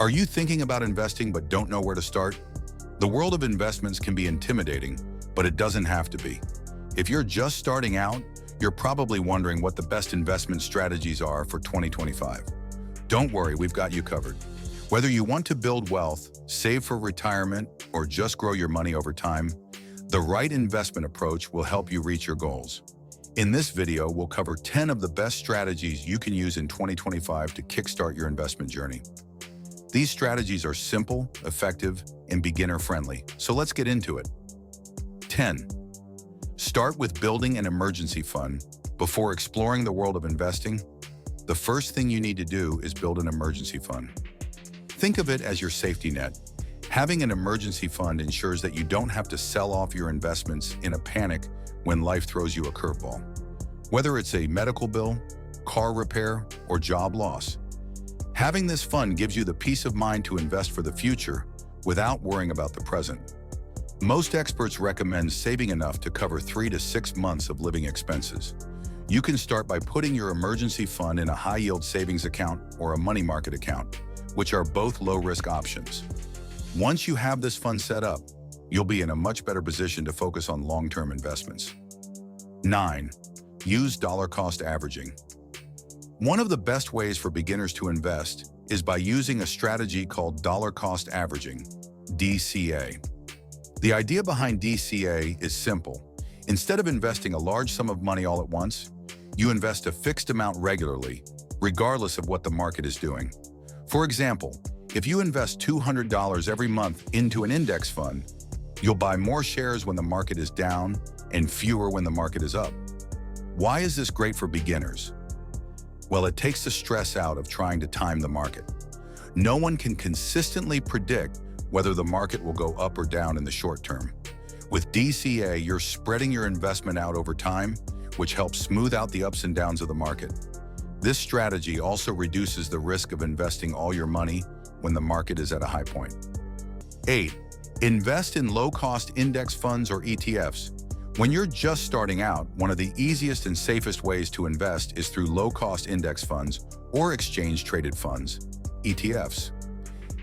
Are you thinking about investing but don't know where to start? The world of investments can be intimidating, but it doesn't have to be. If you're just starting out, you're probably wondering what the best investment strategies are for 2025. Don't worry, we've got you covered. Whether you want to build wealth, save for retirement, or just grow your money over time, the right investment approach will help you reach your goals. In this video, we'll cover 10 of the best strategies you can use in 2025 to kickstart your investment journey. These strategies are simple, effective, and beginner-friendly, so let's get into it. 10. Start with building an emergency fund. Before exploring the world of investing, the first thing you need to do is build an emergency fund. Think of it as your safety net. Having an emergency fund ensures that you don't have to sell off your investments in a panic when life throws you a curveball. Whether it's a medical bill, car repair, or job loss, having this fund gives you the peace of mind to invest for the future without worrying about the present. Most experts recommend saving enough to cover 3 to 6 months of living expenses. You can start by putting your emergency fund in a high-yield savings account or a money market account, which are both low-risk options. Once you have this fund set up, you'll be in a much better position to focus on long-term investments. 9. Use dollar-cost averaging. One of the best ways for beginners to invest is by using a strategy called dollar-cost averaging, DCA. The idea behind DCA is simple. Instead of investing a large sum of money all at once, you invest a fixed amount regularly, regardless of what the market is doing. For example, if you invest $200 every month into an index fund, you'll buy more shares when the market is down and fewer when the market is up. Why is this great for beginners? Well, it takes the stress out of trying to time the market. No one can consistently predict whether the market will go up or down in the short term. With DCA, you're spreading your investment out over time, which helps smooth out the ups and downs of the market. This strategy also reduces the risk of investing all your money when the market is at a high point. 8. Invest in low-cost index funds or ETFs. When you're just starting out, one of the easiest and safest ways to invest is through low-cost index funds or exchange-traded funds, ETFs.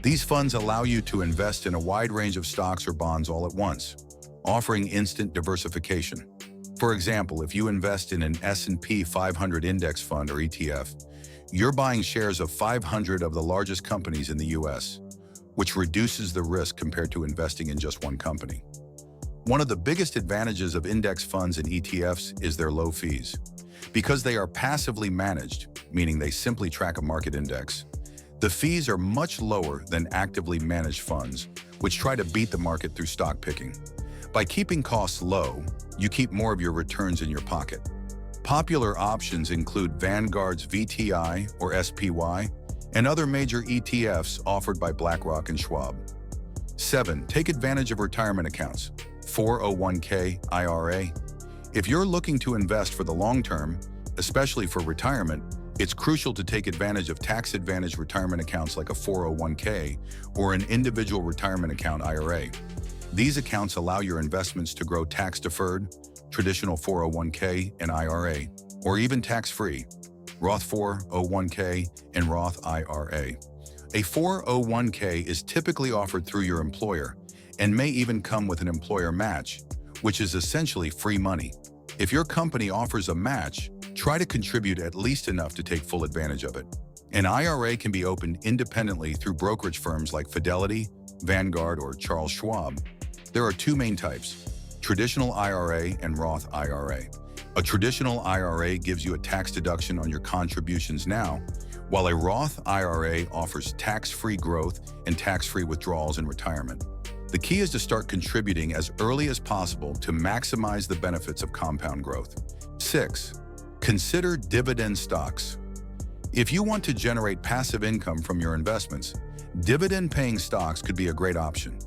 These funds allow you to invest in a wide range of stocks or bonds all at once, offering instant diversification. For example, if you invest in an S&P 500 index fund or ETF, you're buying shares of 500 of the largest companies in the US, which reduces the risk compared to investing in just one company. One of the biggest advantages of index funds and ETFs is their low fees. Because they are passively managed, meaning they simply track a market index, the fees are much lower than actively managed funds, which try to beat the market through stock picking. By keeping costs low, you keep more of your returns in your pocket. Popular options include Vanguard's VTI or SPY and other major ETFs offered by BlackRock and Schwab. 7. Take advantage of retirement accounts, 401k, IRA. If you're looking to invest for the long term, especially for retirement, it's crucial to take advantage of tax-advantaged retirement accounts like a 401k or an individual retirement account IRA. These accounts allow your investments to grow tax-deferred, traditional 401k and IRA, or even tax-free, Roth 401k and Roth IRA. A 401k is typically offered through your employer and may even come with an employer match, which is essentially free money. If your company offers a match, try to contribute at least enough to take full advantage of it. An IRA can be opened independently through brokerage firms like Fidelity, Vanguard, or Charles Schwab. There are 2 main types, traditional IRA and Roth IRA. A traditional IRA gives you a tax deduction on your contributions now, while a Roth IRA offers tax-free growth and tax-free withdrawals in retirement. The key is to start contributing as early as possible to maximize the benefits of compound growth. 6. Consider dividend stocks. If you want to generate passive income from your investments, dividend-paying stocks could be a great option.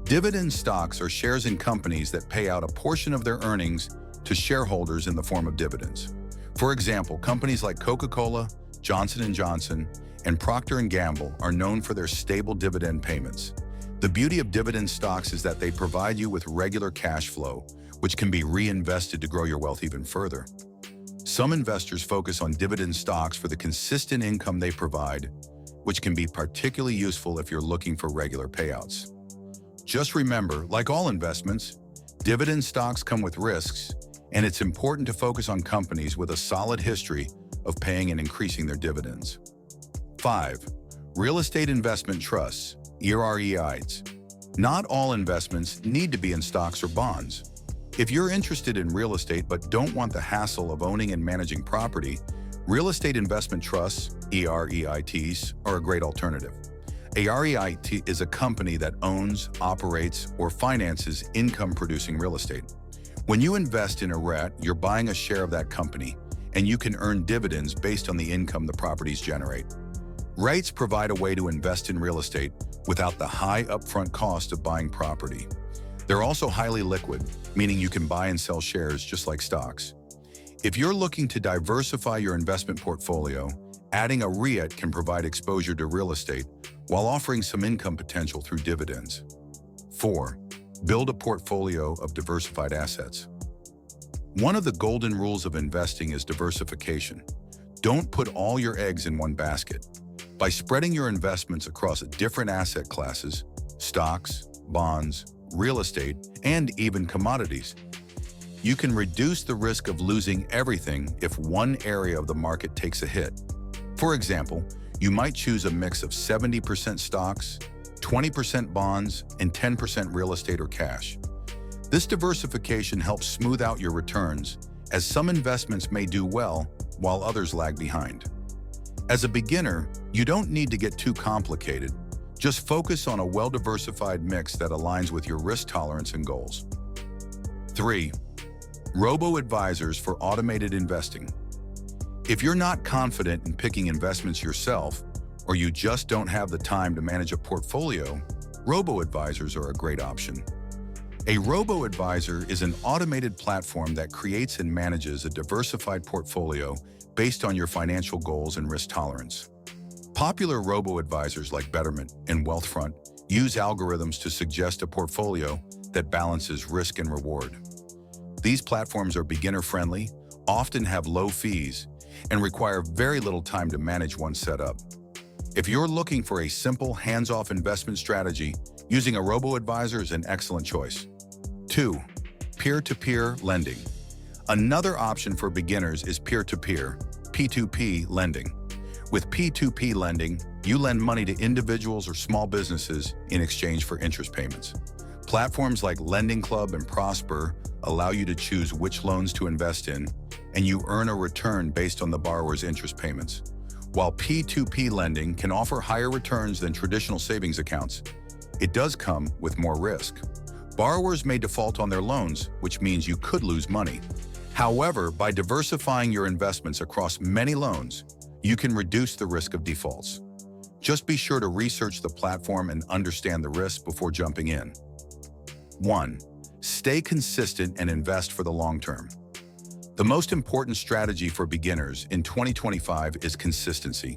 Dividend stocks are shares in companies that pay out a portion of their earnings to shareholders in the form of dividends. For example, companies like Coca-Cola, Johnson & Johnson, and Procter & Gamble are known for their stable dividend payments. The beauty of dividend stocks is that they provide you with regular cash flow, which can be reinvested to grow your wealth even further. Some investors focus on dividend stocks for the consistent income they provide, which can be particularly useful if you're looking for regular payouts. Just remember, like all investments, dividend stocks come with risks, and it's important to focus on companies with a solid history of paying and increasing their dividends. 5. Real estate investment trusts, REITs. Not all investments need to be in stocks or bonds. If you're interested in real estate but don't want the hassle of owning and managing property, real estate investment trusts, REITs, are a great alternative. A REIT is a company that owns, operates, or finances income-producing real estate. When you invest in a REIT, you're buying a share of that company, and you can earn dividends based on the income the properties generate. REITs provide a way to invest in real estate without the high upfront cost of buying property. They're also highly liquid, meaning you can buy and sell shares just like stocks. If you're looking to diversify your investment portfolio, adding a REIT can provide exposure to real estate while offering some income potential through dividends. 4. Build a portfolio of diversified assets. One of the golden rules of investing is diversification. Don't put all your eggs in one basket. By spreading your investments across different asset classes, stocks, bonds, real estate, and even commodities, you can reduce the risk of losing everything if one area of the market takes a hit. For example, you might choose a mix of 70% stocks, 20% bonds, and 10% real estate or cash. This diversification helps smooth out your returns, as some investments may do well while others lag behind. As a beginner, you don't need to get too complicated. Just focus on a well-diversified mix that aligns with your risk tolerance and goals. 3. Robo-advisors for automated investing. If you're not confident in picking investments yourself, or you just don't have the time to manage a portfolio, robo-advisors are a great option. A robo-advisor is an automated platform that creates and manages a diversified portfolio based on your financial goals and risk tolerance. Popular robo-advisors like Betterment and Wealthfront use algorithms to suggest a portfolio that balances risk and reward. These platforms are beginner-friendly, often have low fees, and require very little time to manage once set up. If you're looking for a simple, hands-off investment strategy, using a robo-advisor is an excellent choice. 2. Peer-to-peer lending. Another option for beginners is peer-to-peer, P2P lending. With P2P lending, you lend money to individuals or small businesses in exchange for interest payments. Platforms like Lending Club and Prosper allow you to choose which loans to invest in, and you earn a return based on the borrower's interest payments. While P2P lending can offer higher returns than traditional savings accounts, it does come with more risk. Borrowers may default on their loans, which means you could lose money. However, by diversifying your investments across many loans, you can reduce the risk of defaults. Just be sure to research the platform and understand the risks before jumping in. 1. Stay consistent and invest for the long term. The most important strategy for beginners in 2025 is consistency.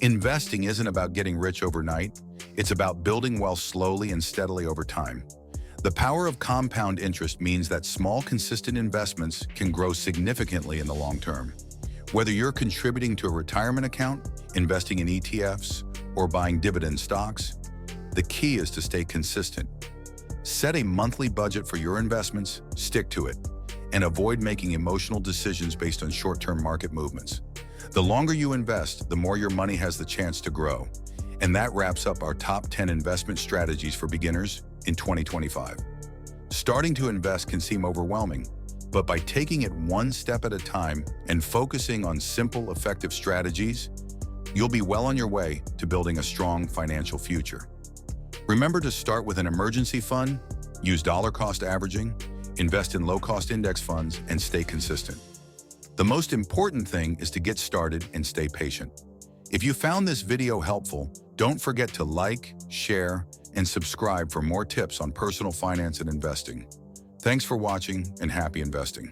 Investing isn't about getting rich overnight, it's about building wealth slowly and steadily over time. The power of compound interest means that small, consistent investments can grow significantly in the long term. Whether you're contributing to a retirement account, investing in ETFs, or buying dividend stocks, the key is to stay consistent. Set a monthly budget for your investments, stick to it, and avoid making emotional decisions based on short-term market movements. The longer you invest, the more your money has the chance to grow. And that wraps up our top 10 investment strategies for beginners in 2025. Starting to invest can seem overwhelming, but by taking it one step at a time and focusing on simple, effective strategies, you'll be well on your way to building a strong financial future. Remember to start with an emergency fund, use dollar-cost averaging, invest in low-cost index funds, and stay consistent. The most important thing is to get started and stay patient. If you found this video helpful, don't forget to like, share, and subscribe for more tips on personal finance and investing. Thanks for watching, and happy investing.